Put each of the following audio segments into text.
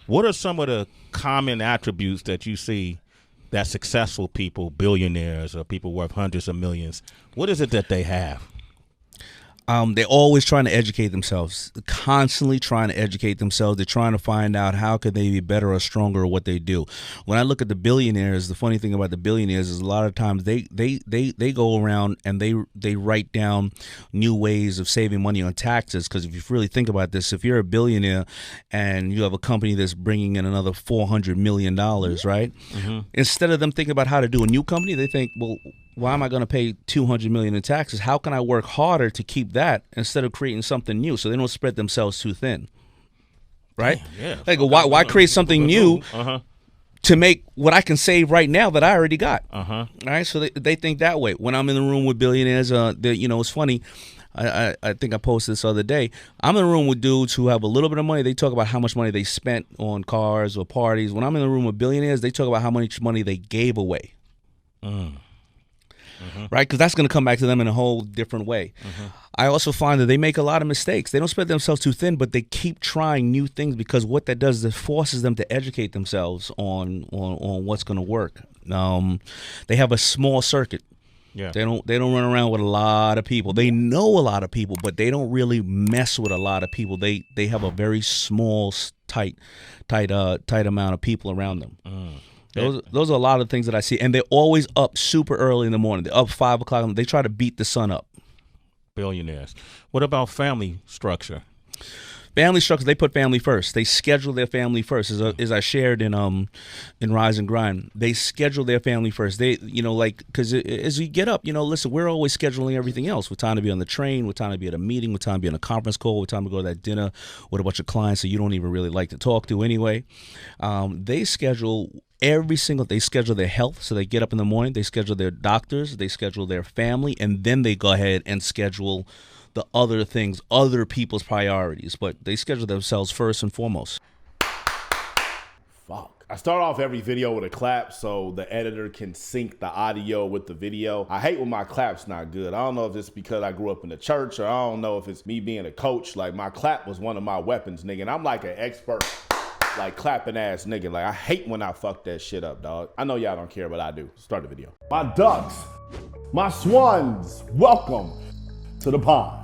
What are some of the common attributes that you see that successful people, billionaires or people worth hundreds of millions, what is it that they have? They're always trying to educate themselves, constantly trying to educate themselves. They're trying to find out how could they be better or stronger at what they do. When I look at the billionaires, the funny thing about the billionaires is a lot of times they go around and they write down new ways of saving money on taxes. Because if you really think about this, if you're a billionaire and you have a company that's bringing in another $400 million, right? Mm-hmm. Instead of them thinking about how to do a new company, they think, well, why am I going to pay $200 million in taxes? How can I work harder to keep that instead of creating something new so they don't spread themselves too thin? Right? Yeah. Like, why create something new to make what I can save right now that I already got? All right? So they think that way. When I'm in the room with billionaires, it's funny. I think I posted this other day. I'm in the room with dudes who have a little bit of money. They talk about how much money they spent on cars or parties. When I'm in the room with billionaires, they talk about how much money they gave away. Right? Because that's going to come back to them in a whole different way. I also find that they make a lot of mistakes. They don't spread themselves too thin, but they keep trying new things because what that does is it forces them to educate themselves on what's going to work. They have a small circuit. Yeah. They don't run around with a lot of people. They know a lot of people, but they don't really mess with a lot of people. They have a very small, tight amount of people around them. Those are a lot of things that I see, and they're always up super early in the morning. They're up 5 o'clock. They try to beat the sun up. Billionaires. What about family structure? Family structure. They put family first. They schedule their family first. As I shared in Rise and Grind, they schedule their family first. They because as we get up, listen, we're always scheduling everything else. With time to be on the train, with time to be at a meeting, with time to be on a conference call, with time to go to that dinner with a bunch of clients that you don't even really like to talk to anyway. They schedule. They schedule their health, so they get up in the morning, they schedule their doctors, they schedule their family, and then they go ahead and schedule the other things, other people's priorities. But they schedule themselves first and foremost. Fuck. I start off every video with a clap so the editor can sync the audio with the video. I hate when my clap's not good. I don't know if it's because I grew up in the church or I don't know if it's me being a coach. Like, my clap was one of my weapons, nigga, and I'm like an expert. Like, clapping ass nigga. Like, I hate when I fuck that shit up, dog. I know y'all don't care, but I do. Start the video. My ducks, my swans, welcome to the pond.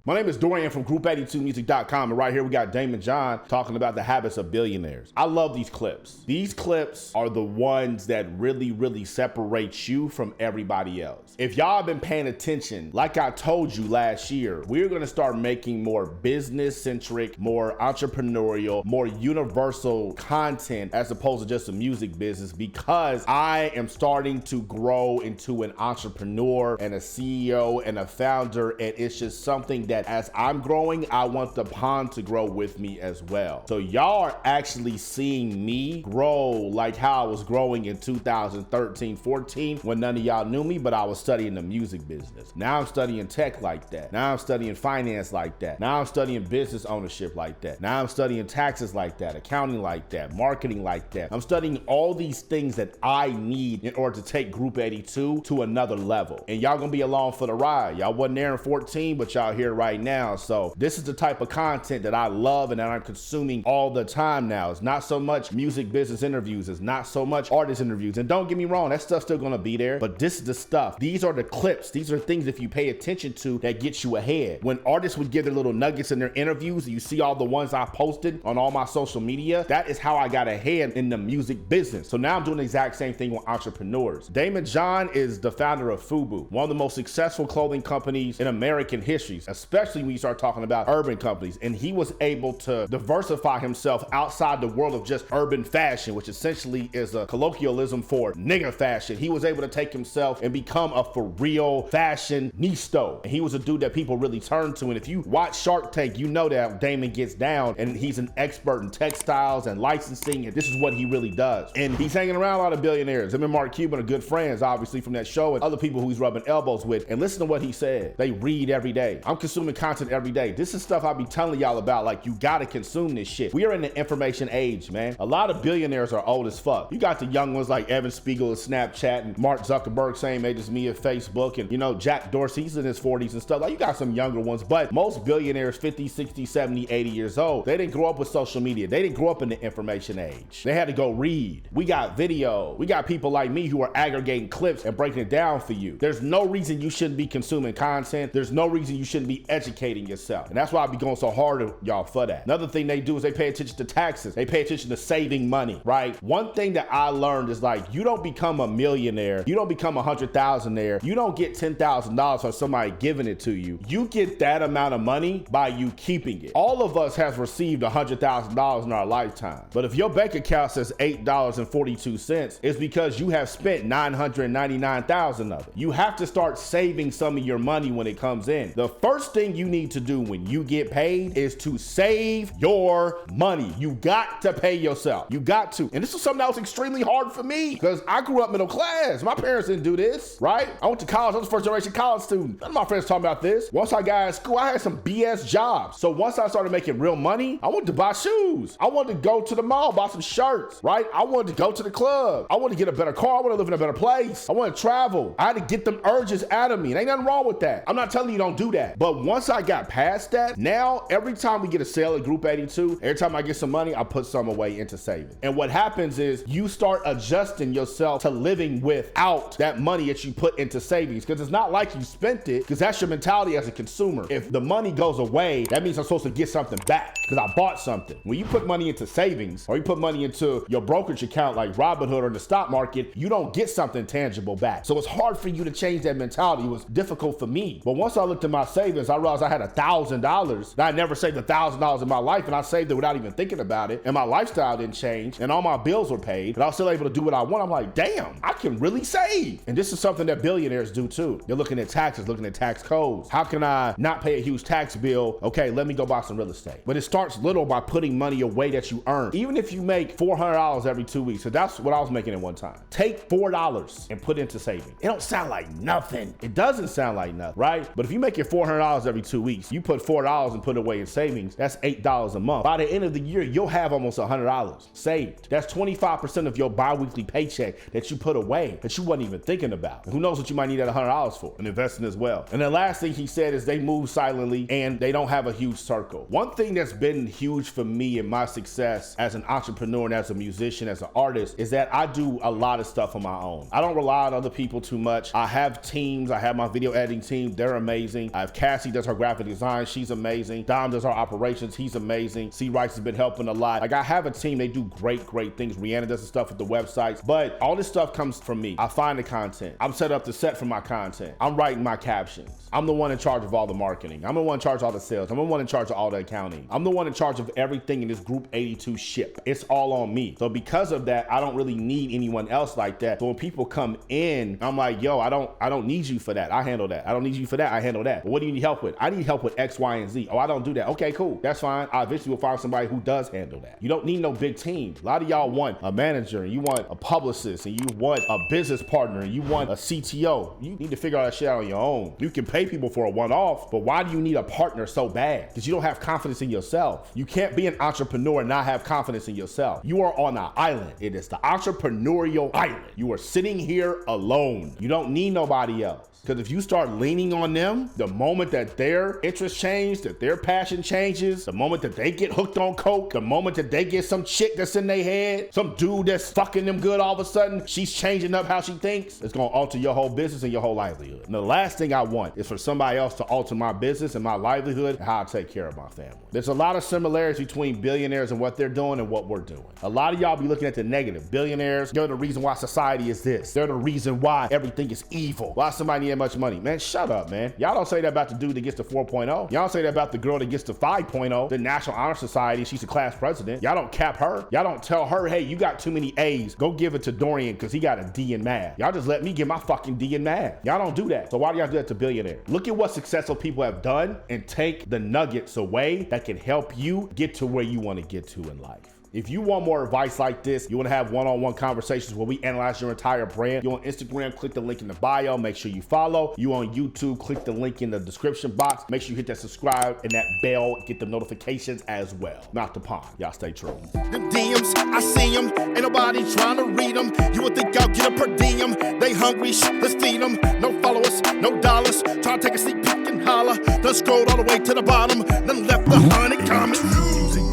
My name is Dorian from Group82Music.com, and right here we got Daymond John talking about the habits of billionaires. I love these clips. These clips are the ones that really, really separate you from everybody else. If y'all have been paying attention, like I told you last year, we're gonna start making more business-centric, more entrepreneurial, more universal content as opposed to just a music business, because I am starting to grow into an entrepreneur and a CEO and a founder, and it's just something that as I'm growing, I want the pond to grow with me as well. So y'all are actually seeing me grow like how I was growing in 2013, 14, when none of y'all knew me, but I was studying the music business. Now I'm studying tech like that. Now I'm studying finance like that. Now I'm studying business ownership like that. Now I'm studying taxes like that, accounting like that, marketing like that. I'm studying all these things that I need in order to take Group 82 to another level. And y'all gonna be along for the ride. Y'all wasn't there in 14, but y'all here right now. So this is the type of content that I love and that I'm consuming all the time now. It's not so much music business interviews. It's not so much artist interviews. And don't get me wrong, that stuff's still gonna be there, but this is the stuff. These are the clips. These are things, if you pay attention to, that get you ahead. When artists would give their little nuggets in their interviews, you see all the ones I posted on all my social media, that is how I got ahead in the music business. So now I'm doing the exact same thing with entrepreneurs. Daymond John is the founder of FUBU, one of the most successful clothing companies in American history, especially when you start talking about urban companies. And he was able to diversify himself outside the world of just urban fashion, which essentially is a colloquialism for nigga fashion. He was able to take himself and become a for real fashion nisto. And he was a dude that people really turned to. And if you watch Shark Tank, you know that Daymond gets down and he's an expert in textiles and licensing, and this is what he really does. And he's hanging around a lot of billionaires. Him and Mark Cuban are good friends, obviously, from that show, and other people who he's rubbing elbows with. And listen to what he said. They read every day. I'm consuming consuming content every day. This is stuff I be telling y'all about. Like, you gotta consume this shit. We are in the information age, man. A lot of billionaires are old as fuck. You got the young ones like Evan Spiegel of Snapchat and Mark Zuckerberg, same age as me of Facebook, and, you know, Jack Dorsey, he's in his 40s and stuff. Like, you got some younger ones, but most billionaires 50, 60, 70, 80 years old, they didn't grow up with social media. They didn't grow up in the information age. They had to go read. We got video. We got people like me who are aggregating clips and breaking it down for you. There's no reason you shouldn't be consuming content. There's no reason you shouldn't be educating yourself. And that's why I be going so hard at y'all for that. Another thing they do is they pay attention to taxes. They pay attention to saving money, right? One thing that I learned is, like, you don't become a millionaire. You don't become 100,000 there. You don't get $10,000 from somebody giving it to you. You get that amount of money by you keeping it. All of us have received $100,000 in our lifetime. But if your bank account says $8.42, it's because you have spent $999,000 of it. You have to start saving some of your money when it comes in. The first thing you need to do when you get paid is to save your money. You got to pay yourself. You got to. And this is something that was extremely hard for me because I grew up middle class. My parents didn't do this, right? I went to college. I was a first generation college student. None of my friends talking about this. Once I got out of school, I had some BS jobs. So once I started making real money, I wanted to buy shoes. I wanted to go to the mall, buy some shirts, right? I wanted to go to the club. I wanted to get a better car. I wanted to live in a better place. I wanted to travel. I had to get them urges out of me. And ain't nothing wrong with that. I'm not telling you don't do that. But once I got past that, now every time we get a sale at Group 82, every time I get some money, I put some away into savings. And what happens is you start adjusting yourself to living without that money that you put into savings. Because it's not like you spent it, because that's your mentality as a consumer. If the money goes away, that means I'm supposed to get something back because I bought something. When you put money into savings or you put money into your brokerage account like Robinhood or the stock market, you don't get something tangible back. So it's hard for you to change that mentality. It was difficult for me. But once I looked at my savings, I realized I had $1,000. I never saved $1,000 in my life, and I saved it without even thinking about it. And my lifestyle didn't change, and all my bills were paid, and I was still able to do what I want. I'm like, damn, I can really save. And this is something that billionaires do too. They're looking at taxes, looking at tax codes. How can I not pay a huge tax bill? Okay, let me go buy some real estate. But it starts little by putting money away that you earn. Even if you make $400 every 2 weeks, so that's what I was making at one time. Take $4 and put into saving. It don't sound like nothing. It doesn't sound like nothing, right? But if you make it $400 every 2 weeks, you put $4 and put it away in savings, that's $8 a month. By the end of the year, you'll have almost $100 saved. That's 25% of your bi-weekly paycheck that you put away that you wasn't even thinking about. And who knows what you might need that $100 for, and investing as well. And the last thing he said is they move silently and they don't have a huge circle. One thing that's been huge for me in my success as an entrepreneur and as a musician, as an artist, is that I do a lot of stuff on my own. I don't rely on other people too much. I have teams. I have my video editing team. They're amazing. I have Cassie does her graphic design. She's amazing. Dom does our operations. He's amazing. C. Rice has been helping a lot. Like, I have a team. They do great things. Rihanna does the stuff with the websites, but all this stuff comes from me. I find the content. I'm set up to set for my content. I'm writing my captions. I'm the one in charge of all the marketing. I'm the one in charge of all the sales. I'm the one in charge of all the accounting. I'm the one in charge of everything in this Group 82 ship. It's all on me. So because of that, I don't really need anyone else like that. So when people come in, I'm like, yo, I don't need you for that. I handle that. I don't need you for that. I handle that. But what do you need help with? I need help with X, Y, and Z. Oh, I don't do that. Okay, cool. That's fine. I eventually will find somebody who does handle that. You don't need no big team. A lot of y'all want a manager, and you want a publicist, and you want a business partner, and you want a CTO. You need to figure out that shit out on your own. You can pay people for a one-off, but why do you need a partner so bad? Because you don't have confidence in yourself. You can't be an entrepreneur and not have confidence in yourself. You are on an island. It is the entrepreneurial island. You are sitting here alone. You don't need nobody else. Because if you start leaning on them, the moment that their interest change, that their passion changes, the moment that they get hooked on coke, the moment that they get some chick that's in their head, some dude that's fucking them good all of a sudden, she's changing up how she thinks, it's going to alter your whole business and your whole livelihood. And the last thing I want is for somebody else to alter my business and my livelihood and how I take care of my family. There's a lot of similarities between billionaires and what they're doing and what we're doing. A lot of y'all be looking at the negative. Billionaires, they're the reason why society is this. They're the reason why everything is evil. Why somebody need that much money? Man, shut up, man. Y'all don't say that about the dude that gets to 4.0. Y'all don't say that about the girl that gets to 5.0, the National Honor Society. She's a class president. Y'all don't cap her. Y'all don't tell her, hey, you got too many A's. Go give it to Dorian because he got a D in math. Y'all just let me get my fucking D in math. Y'all don't do that. So why do y'all do that to billionaires? Look at what successful people have done and take the nuggets away that can help you get to where you want to get to in life. If you want more advice like this, you want to have one-on-one conversations where we analyze your entire brand, you on Instagram, click the link in the bio, make sure you follow. You on YouTube, click the link in the description box. Make sure you hit that subscribe and that bell, get the notifications as well. Not the pond. Y'all stay true. Them DMs, I see them. Ain't nobody trying to read them. You would think I'll get a per diem. They hungry, let's feed them. No followers, no dollars. Try to take a sneak peek and holler. Done scrolled all the way to the bottom. Then left 100 comments. Music